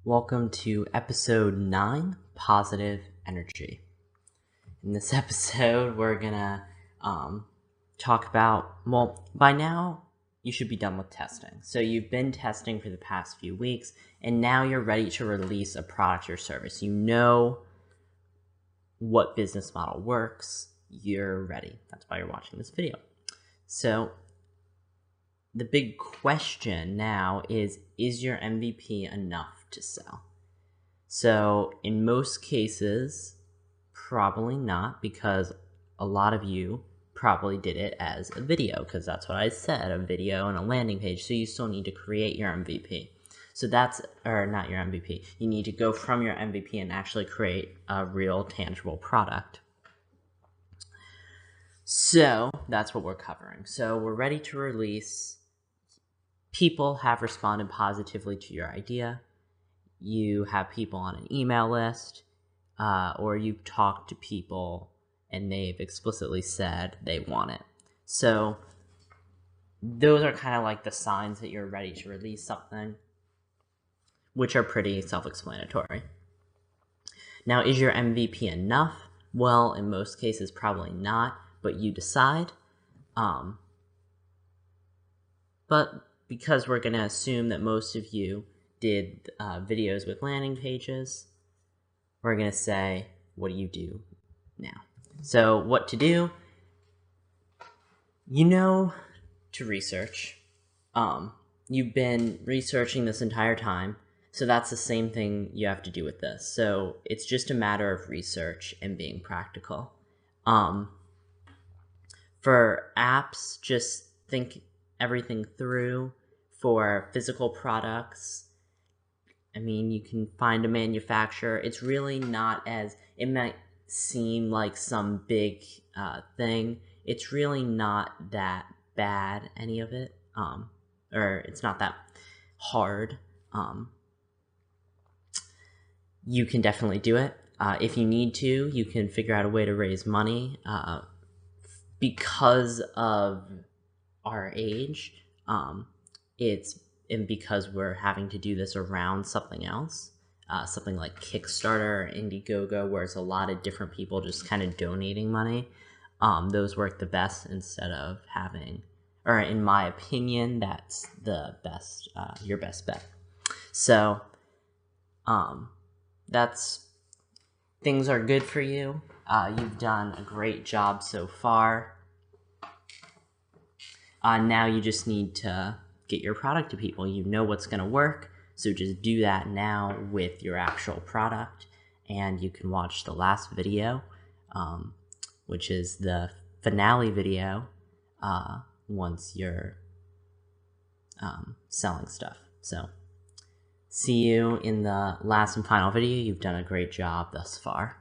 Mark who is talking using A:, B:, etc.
A: Welcome to episode 9, Positive Energy. In this episode, we're gonna talk about, by now, you should be done with testing. So you've been testing for the past few weeks, and now you're ready to release a product or service. You know what business model works. You're ready. That's why you're watching this video. So the big question now is your MVP enough to sell? So in most cases, probably not, because a lot of you probably did it as a video, because that's what I said, a video and a landing page. So you still need to create your MVP. So that's, or not your MVP, you need to go from your MVP and actually create a real tangible product. So that's what we're covering. So we're ready to release. People have responded positively to your idea. You have people on an email list, or you've talked to people and they've explicitly said they want it. So those are kind of like the signs that you're ready to release something, which are pretty self-explanatory. Now, is your MVP enough? Well, in most cases, probably not, but you decide. But because we're going to assume that most of you did videos with landing pages, we're going to say, what do you do now? So what to do? You know to research. You've been researching this entire time, so that's the same thing you have to do with this. So it's just a matter of research and being practical. For apps, just think everything through. For physical products, I mean, you can find a manufacturer. It's really not as, it might seem like some big thing. It's really not that bad, any of it. Or it's not that hard. You can definitely do it. If you need to, you can figure out a way to raise money. Because of our age, and because we're having to do this around something else, something like Kickstarter or Indiegogo, where it's a lot of different people just kind of donating money, those work the best instead of having, or in my opinion, that's the best, your best bet. So, things are good for you. You've done a great job so far. Now you just need to get your product to people. You know what's going to work, so just do that now with your actual product. And you can watch the last video, which is the finale video, once you're selling stuff. So see you in the last and final video. You've done a great job thus far.